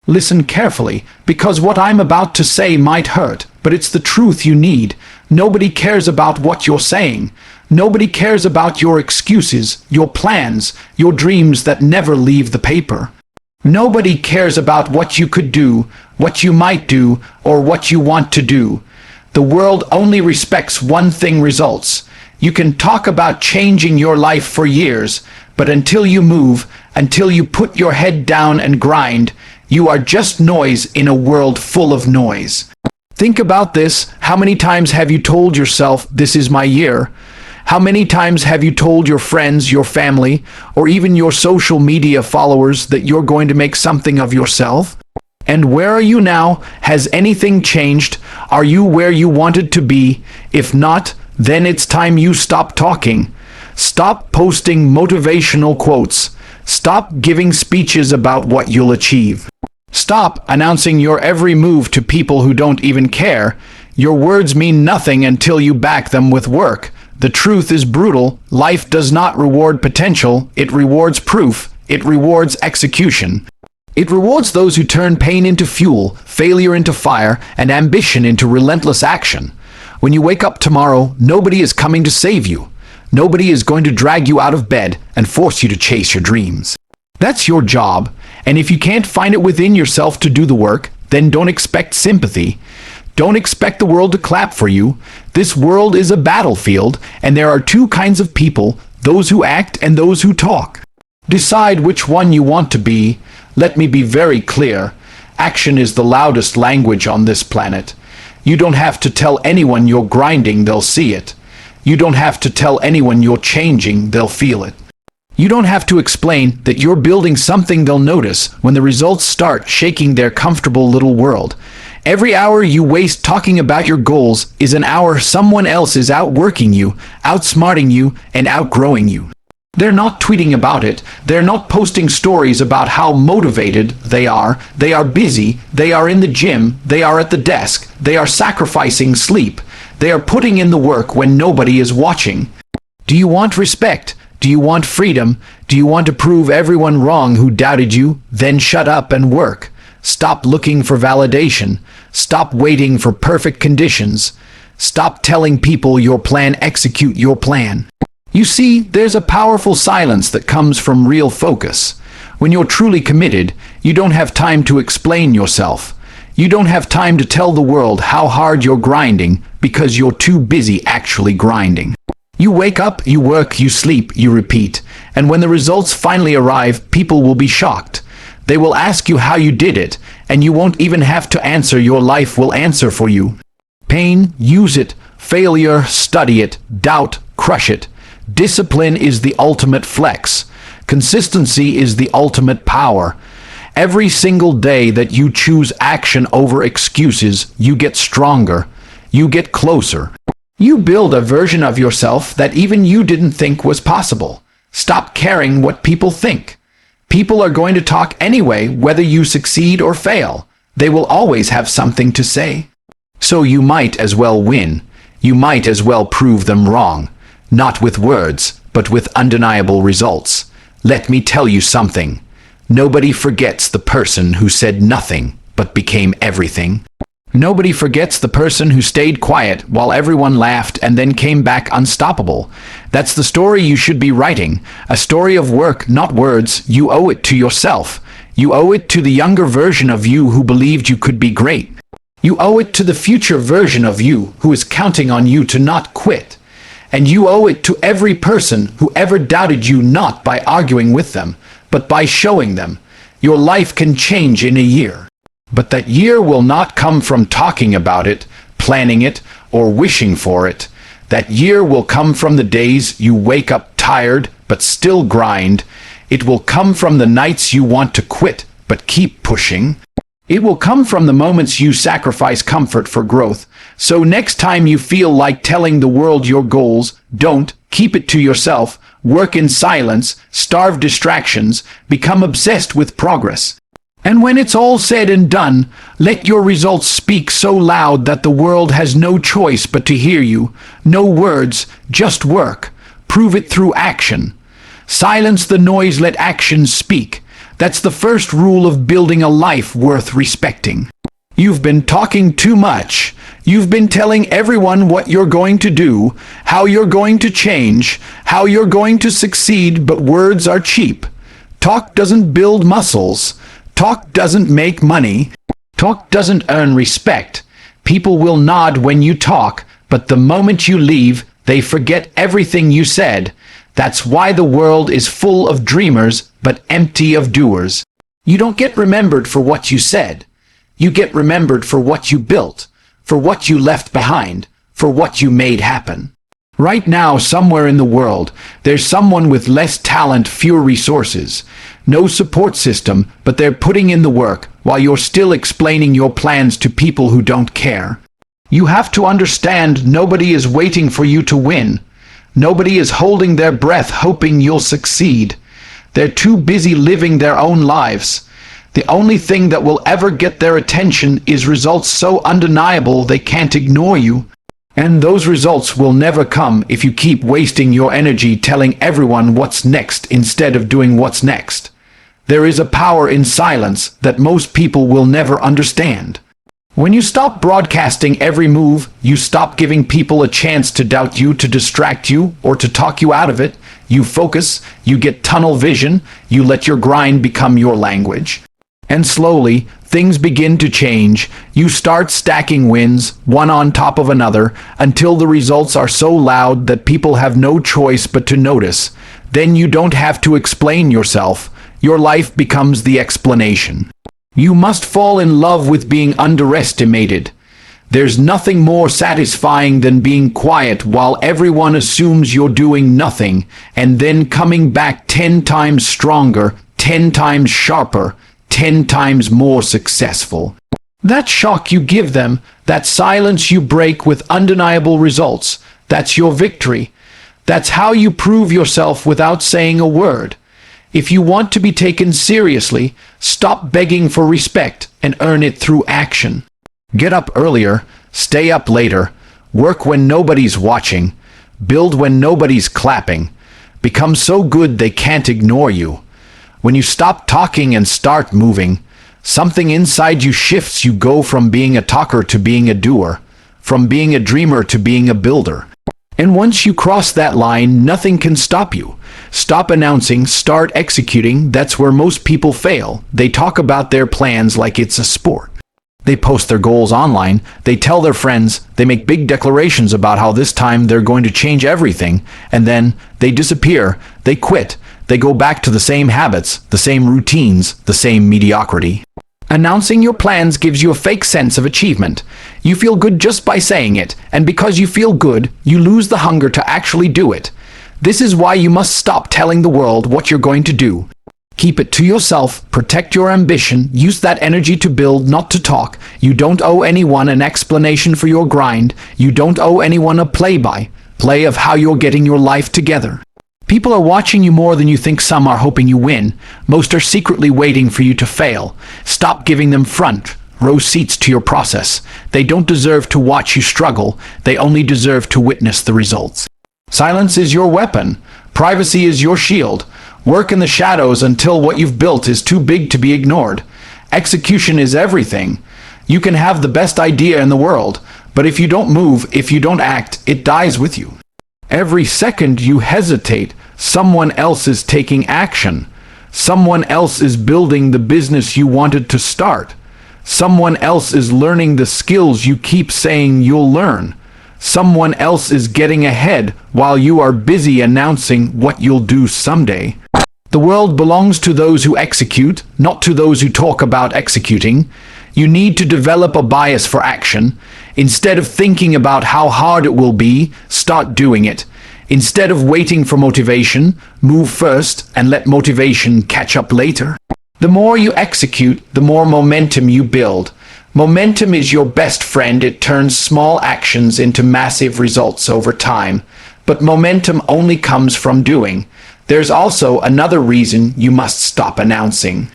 Listen carefully, because what I'm about to say might hurt, but it's the truth you need. Nobody cares about what you're saying. Nobody cares about your excuses, your plans, your dreams that never leave the paper. Nobody cares about what you could do, what you might do, or what you want to do. The world only respects one thing: results. You can talk about changing your life for years, but until you move, until you put your head down and grind, you are just noise in a world full of noise. Think about this. How many times have you told yourself, "This is my year"? How many times have you told your friends, your family, or even your social media followers that you're going to make something of yourself? And where are you now? Has anything changed? Are you where you wanted to be? If not, then it's time you stop talking. Stop posting motivational quotes. Stop giving speeches about what you'll achieve. Stop announcing your every move to people who don't even care. Your words mean nothing until you back them with work. The truth is brutal. Life does not reward potential. It rewards proof. It rewards execution. It rewards those who turn pain into fuel, failure into fire, and ambition into relentless action. When you wake up tomorrow, nobody is coming to save you. Nobody is going to drag you out of bed and force you to chase your dreams. That's your job, and if you can't find it within yourself to do the work, then don't expect sympathy. Don't expect the world to clap for you. This world is a battlefield, and there are two kinds of people: those who act and those who talk. Decide which one you want to be. Let me be very clear. Action is the loudest language on this planet. You don't have to tell anyone you're grinding, they'll see it. You don't have to tell anyone you're changing, they'll feel it. You don't have to explain that you're building something, they'll notice when the results start shaking their comfortable little world. Every hour you waste talking about your goals is an hour someone else is outworking you, outsmarting you, and outgrowing you. They're not tweeting about it. They're not posting stories about how motivated they are. They are busy. They are in the gym. They are at the desk. They are sacrificing sleep. They are putting in the work when nobody is watching. Do you want respect? Do you want freedom? Do you want to prove everyone wrong who doubted you? Then shut up and work. Stop looking for validation. Stop waiting for perfect conditions. Stop telling people your plan. Execute your plan. You see, there's a powerful silence that comes from real focus. When you're truly committed, you don't have time to explain yourself. You don't have time to tell the world how hard you're grinding because you're too busy actually grinding. You wake up, you work, you sleep, you repeat, and when the results finally arrive, people will be shocked. They will ask you how you did it, and you won't even have to answer. Your life will answer for you. Pain, use it. Failure, study it. Doubt, crush it. Discipline is the ultimate flex. Consistency is the ultimate power. Every single day that you choose action over excuses, you get stronger. You get closer. You build a version of yourself that even you didn't think was possible. Stop caring what people think. People are going to talk anyway, whether you succeed or fail. They will always have something to say. So you might as well win. You might as well prove them wrong. Not with words, but with undeniable results. Let me tell you something. Nobody forgets the person who said nothing, but became everything. Nobody forgets the person who stayed quiet while everyone laughed and then came back unstoppable. That's the story you should be writing. A story of work, not words. You owe it to yourself. You owe it to the younger version of you who believed you could be great. You owe it to the future version of you who is counting on you to not quit. And you owe it to every person who ever doubted you, not by arguing with them, but by showing them. Your life can change in a year. But that year will not come from talking about it, planning it, or wishing for it. That year will come from the days you wake up tired, but still grind. It will come from the nights you want to quit, but keep pushing. It will come from the moments you sacrifice comfort for growth. So next time you feel like telling the world your goals, don't. Keep it to yourself. Work in silence. Starve distractions. Become obsessed with progress. And when it's all said and done, let your results speak so loud that the world has no choice but to hear you. No words, just work. Prove it through action. Silence the noise, let action speak. That's the first rule of building a life worth respecting. You've been talking too much. You've been telling everyone what you're going to do, how you're going to change, how you're going to succeed, but words are cheap. Talk doesn't build muscles. Talk doesn't make money. Talk doesn't earn respect. People will nod when you talk, but the moment you leave, they forget everything you said. That's why the world is full of dreamers, but empty of doers. You don't get remembered for what you said. You get remembered for what you built, for what you left behind, for what you made happen. Right now, somewhere in the world, there's someone with less talent, fewer resources, no support system, but they're putting in the work while you're still explaining your plans to people who don't care. You have to understand nobody is waiting for you to win. Nobody is holding their breath hoping you'll succeed. They're too busy living their own lives. The only thing that will ever get their attention is results so undeniable they can't ignore you. And those results will never come if you keep wasting your energy telling everyone what's next instead of doing what's next. There is a power in silence that most people will never understand. When you stop broadcasting every move, you stop giving people a chance to doubt you, to distract you, or to talk you out of it. You focus, you get tunnel vision, you let your grind become your language. And slowly, things begin to change. You start stacking wins, one on top of another, until the results are so loud that people have no choice but to notice. Then you don't have to explain yourself. Your life becomes the explanation. You must fall in love with being underestimated. There's nothing more satisfying than being quiet while everyone assumes you're doing nothing, and then coming back 10 times stronger, 10 times sharper, 10 times more successful. That shock you give them, that silence you break with undeniable results, that's your victory. That's how you prove yourself without saying a word. If you want to be taken seriously, stop begging for respect and earn it through action. Get up earlier, stay up later, work when nobody's watching, build when nobody's clapping, become so good they can't ignore you. When you stop talking and start moving, something inside you shifts. You go from being a talker to being a doer, from being a dreamer to being a builder. And once you cross that line, nothing can stop you. Stop announcing, start executing. That's where most people fail. They talk about their plans like it's a sport. They post their goals online, they tell their friends, they make big declarations about how this time they're going to change everything, and then they disappear, they quit, they go back to the same habits, the same routines, the same mediocrity. Announcing your plans gives you a fake sense of achievement. You feel good just by saying it, and because you feel good, you lose the hunger to actually do it. This is why you must stop telling the world what you're going to do. Keep it to yourself, protect your ambition, use that energy to build, not to talk. You don't owe anyone an explanation for your grind. You don't owe anyone a play-by-play of how you're getting your life together. People are watching you more than you think. Some are hoping you win. Most are secretly waiting for you to fail. Stop giving them front row seats to your process. They don't deserve to watch you struggle. They only deserve to witness the results. Silence is your weapon. Privacy is your shield. Work in the shadows until what you've built is too big to be ignored. Execution is everything. You can have the best idea in the world, but if you don't move, if you don't act, it dies with you. Every second you hesitate, someone else is taking action. Someone else is building the business you wanted to start. Someone else is learning the skills you keep saying you'll learn. Someone else is getting ahead while you are busy announcing what you'll do someday. The world belongs to those who execute, not to those who talk about executing. You need to develop a bias for action. Instead of thinking about how hard it will be, start doing it. Instead of waiting for motivation, move first and let motivation catch up later. The more you execute, the more momentum you build. Momentum is your best friend. It turns small actions into massive results over time. But momentum only comes from doing. There's also another reason you must stop announcing.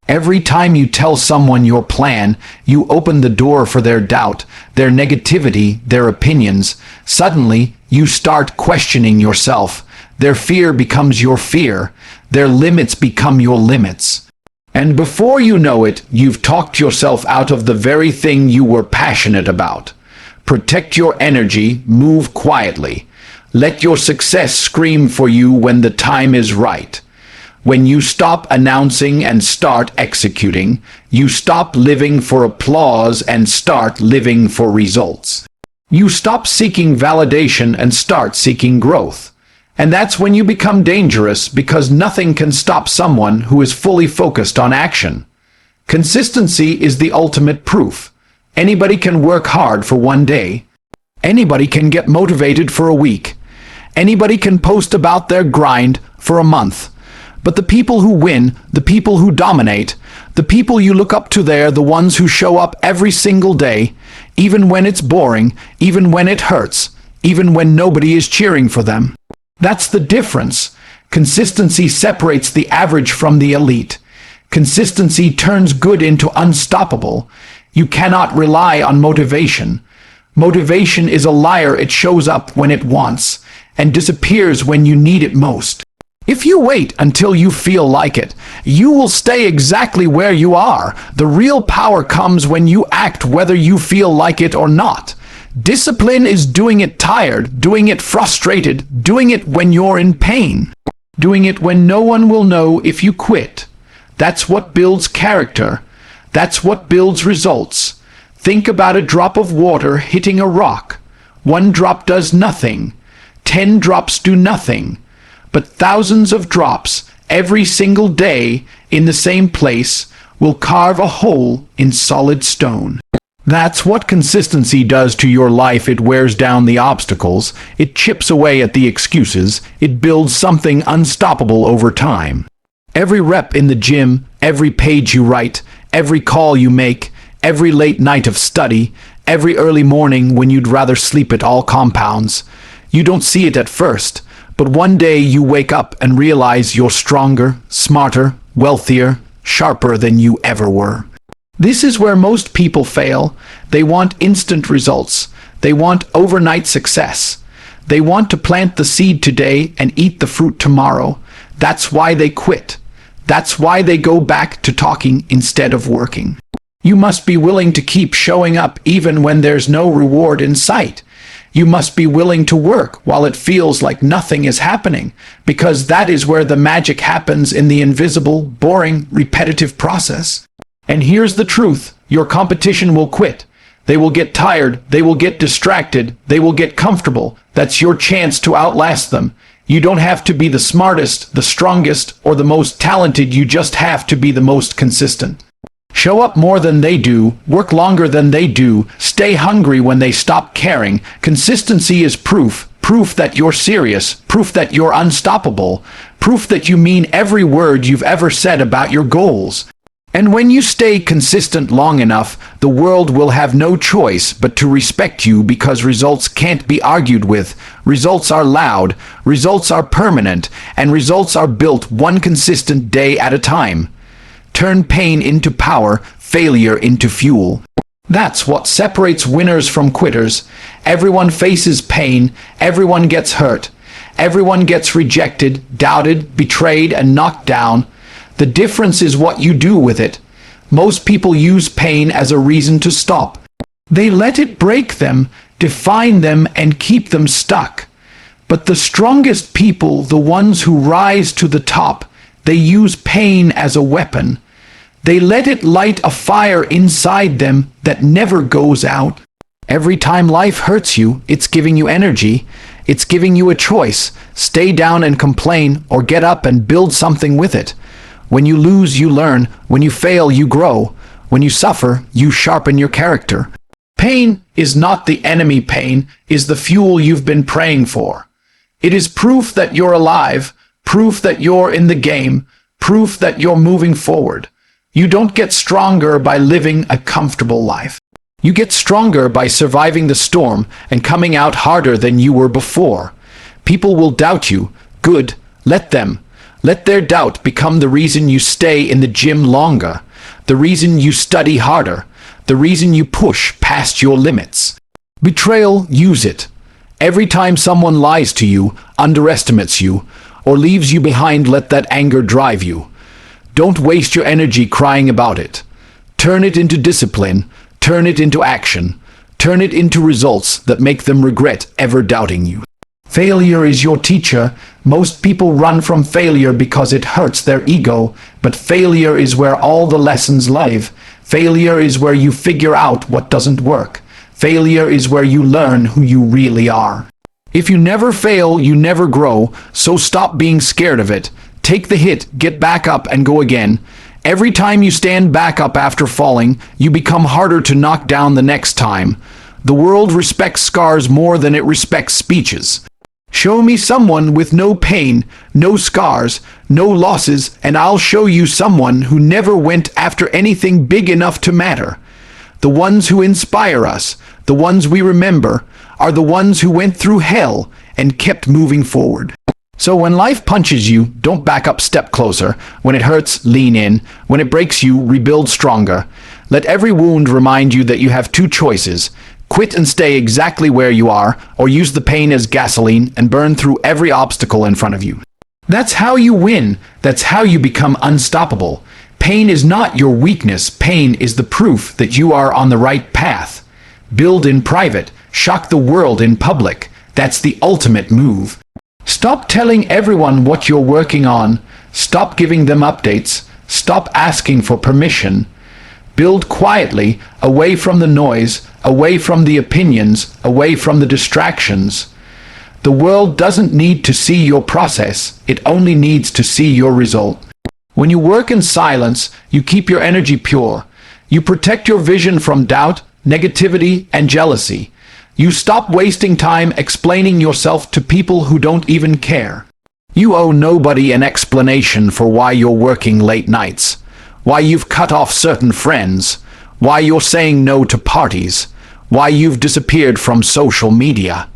Every time you tell someone your plan, you open the door for their doubt, their negativity, their opinions. Suddenly, you start questioning yourself. Their fear becomes your fear. Their limits become your limits. And before you know it, you've talked yourself out of the very thing you were passionate about. Protect your energy, move quietly. Let your success scream for you when the time is right. When you stop announcing and start executing, you stop living for applause and start living for results. You stop seeking validation and start seeking growth. And that's when you become dangerous, because nothing can stop someone who is fully focused on action. Consistency is the ultimate proof. Anybody can work hard for one day. Anybody can get motivated for a week. Anybody can post about their grind for a month. But the people who win, the people who dominate, the people you look up to, they're the ones who show up every single day, even when it's boring, even when it hurts, even when nobody is cheering for them. That's the difference. Consistency separates the average from the elite. Consistency turns good into unstoppable. You cannot rely on motivation. Motivation is a liar. It shows up when it wants and disappears when you need it most. If you wait until you feel like it, you will stay exactly where you are. The real power comes when you act whether you feel like it or not. Discipline is doing it tired, doing it frustrated, doing it when you're in pain, doing it when no one will know if you quit. That's what builds character. That's what builds results. Think about a drop of water hitting a rock. One drop does nothing. 10 drops do nothing. But thousands of drops every single day in the same place will carve a hole in solid stone. That's what consistency does to your life. It wears down the obstacles, it chips away at the excuses, it builds something unstoppable over time. Every rep in the gym, every page you write, every call you make, every late night of study, every early morning when you'd rather sleep, it all compounds. You don't see it at first, but one day you wake up and realize you're stronger, smarter, wealthier, sharper than you ever were. This is where most people fail. They want instant results. They want overnight success. They want to plant the seed today and eat the fruit tomorrow. That's why they quit. That's why they go back to talking instead of working. You must be willing to keep showing up even when there's no reward in sight. You must be willing to work while it feels like nothing is happening, because that is where the magic happens, in the invisible, boring, repetitive process. And here's the truth. Your competition will quit. They will get tired. They will get distracted. They will get comfortable. That's your chance to outlast them. You don't have to be the smartest, the strongest, or the most talented. You just have to be the most consistent. Show up more than they do, work longer than they do, stay hungry when they stop caring. Consistency is proof that you're serious, proof that you're unstoppable, proof that you mean every word you've ever said about your goals. And when you stay consistent long enough, the world will have no choice but to respect you, because results can't be argued with. Results are loud, results are permanent, and results are built one consistent day at a time. Turn pain into power, failure into fuel. That's what separates winners from quitters. Everyone faces pain, everyone gets hurt, everyone gets rejected, doubted, betrayed, and knocked down. The difference is what you do with it. Most people use pain as a reason to stop. They let it break them, define them, and keep them stuck. But the strongest people, the ones who rise to the top, they use pain as a weapon. They let it light a fire inside them that never goes out. Every time life hurts you, it's giving you energy. It's giving you a choice. Stay down and complain, or get up and build something with it. When you lose, you learn. When you fail, you grow. When you suffer, you sharpen your character. Pain is not the enemy. Pain is the fuel you've been praying for. It is proof that you're alive, proof that you're in the game, proof that you're moving forward. You don't get stronger by living a comfortable life. You get stronger by surviving the storm and coming out harder than you were before. People will doubt you. Good, let them. Let their doubt become the reason you stay in the gym longer, the reason you study harder, the reason you push past your limits. Betrayal, use it. Every time someone lies to you, underestimates you, or leaves you behind, let that anger drive you. Don't waste your energy crying about it. Turn it into discipline, turn it into action, turn it into results that make them regret ever doubting you. Failure is your teacher. Most people run from failure because it hurts their ego, but failure is where all the lessons live. Failure is where you figure out what doesn't work. Failure is where you learn who you really are. If you never fail, you never grow, so stop being scared of it. Take the hit, get back up, and go again. Every time you stand back up after falling, you become harder to knock down the next time. The world respects scars more than it respects speeches. Show me someone with no pain, no scars, no losses, and I'll show you someone who never went after anything big enough to matter. The ones who inspire us, the ones we remember, are the ones who went through hell and kept moving forward. So when life punches you, don't back up, step closer. When it hurts, lean in. When it breaks you, rebuild stronger. Let every wound remind you that you have two choices. Quit and stay exactly where you are, or use the pain as gasoline and burn through every obstacle in front of you. That's how you win. That's how you become unstoppable. Pain is not your weakness. Pain is the proof that you are on the right path. Build in private. Shock the world in public. That's the ultimate move. Stop telling everyone what you're working on. Stop giving them updates. Stop asking for permission. Build quietly, away from the noise, away from the opinions, away from the distractions. The world doesn't need to see your process, it only needs to see your result. When you work in silence, you keep your energy pure. You protect your vision from doubt, negativity, and jealousy. You stop wasting time explaining yourself to people who don't even care. You owe nobody an explanation for why you're working late nights, why you've cut off certain friends, why you're saying no to parties, why you've disappeared from social media.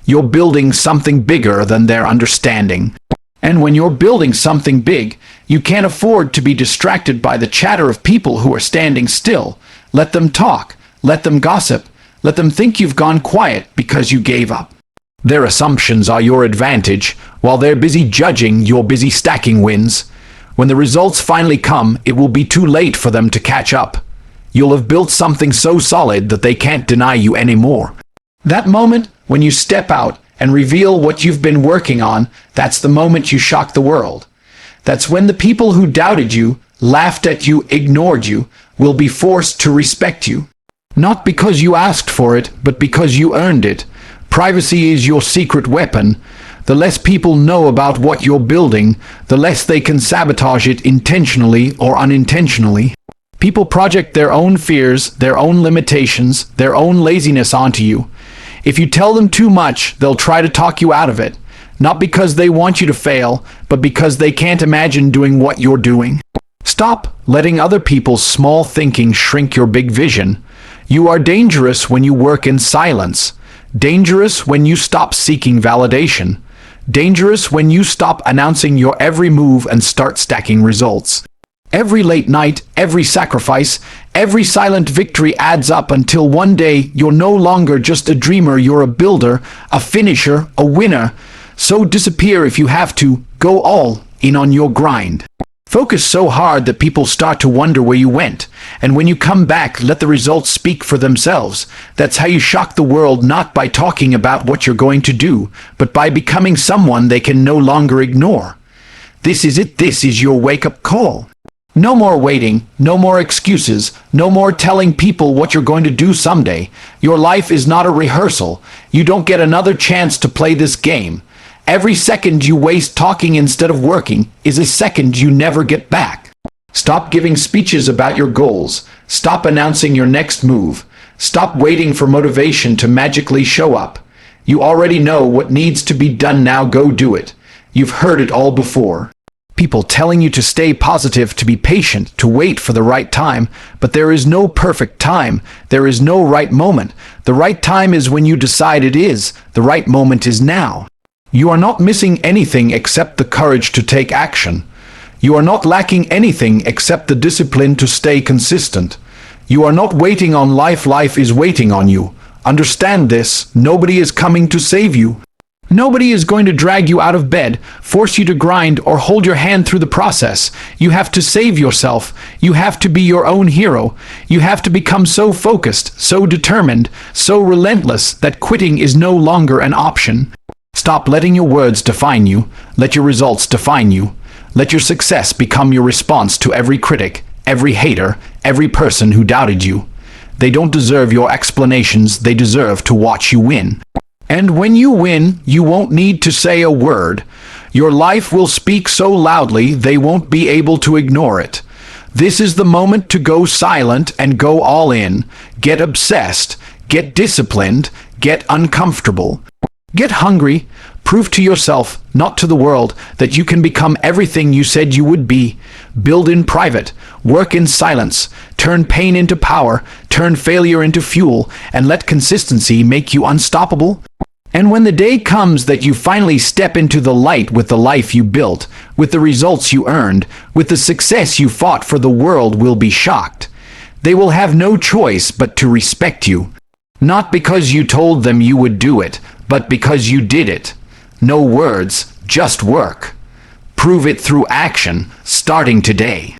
You're building something bigger than their understanding. And when you're building something big, you can't afford to be distracted by the chatter of people who are standing still. Let them talk. Let them gossip. Let them think you've gone quiet because you gave up. Their assumptions are your advantage. While they're busy judging, you're busy stacking wins. When the results finally come, it will be too late for them to catch up. You'll have built something so solid that they can't deny you anymore. That moment, when you step out and reveal what you've been working on, that's the moment you shock the world. That's when the people who doubted you, laughed at you, ignored you, will be forced to respect you. Not because you asked for it, but because you earned it. Privacy is your secret weapon. The less people know about what you're building, the less they can sabotage it intentionally or unintentionally. People project their own fears, their own limitations, their own laziness onto you. If you tell them too much, they'll try to talk you out of it. Not because they want you to fail, but because they can't imagine doing what you're doing. Stop letting other people's small thinking shrink your big vision. You are dangerous when you work in silence. Dangerous when you stop seeking validation. Dangerous when you stop announcing your every move and start stacking results. Every late night, every sacrifice, every silent victory adds up until one day you're no longer just a dreamer, you're a builder, a finisher, a winner. So disappear if you have to. Go all in on your grind. Focus so hard that people start to wonder where you went. And when you come back, let the results speak for themselves. That's how you shock the world, not by talking about what you're going to do, but by becoming someone they can no longer ignore. This is it. This is your wake-up call. No more waiting, no more excuses, no more telling people what you're going to do someday. Your life is not a rehearsal. You don't get another chance to play this game. Every second you waste talking instead of working is a second you never get back. Stop giving speeches about your goals. Stop announcing your next move. Stop waiting for motivation to magically show up. You already know what needs to be done. Now go do it. You've heard it all before. People telling you to stay positive, to be patient, to wait for the right time, but there is no perfect time. There is no right moment. The right time is when you decide it is. The right moment is now. You are not missing anything except the courage to take action. You are not lacking anything except the discipline to stay consistent. You are not waiting on life. Life is waiting on you. Understand this. Nobody is coming to save you. Nobody is going to drag you out of bed, force you to grind, or hold your hand through the process. You have to save yourself. You have to be your own hero. You have to become so focused, so determined, so relentless that quitting is no longer an option. Stop letting your words define you. Let your results define you. Let your success become your response to every critic, every hater, every person who doubted you. They don't deserve your explanations. They deserve to watch you win. And when you win, you won't need to say a word. Your life will speak so loudly they won't be able to ignore it. This is the moment to go silent and go all in. Get obsessed. Get disciplined. Get uncomfortable. Get hungry. Prove to yourself, not to the world, that you can become everything you said you would be. Build in private. Work in silence. Turn pain into power. Turn failure into fuel. And let consistency make you unstoppable. And when the day comes that you finally step into the light with the life you built, with the results you earned, with the success you fought for, the world will be shocked. They will have no choice but to respect you. Not because you told them you would do it, but because you did it. No words, just work. Prove it through action, starting today.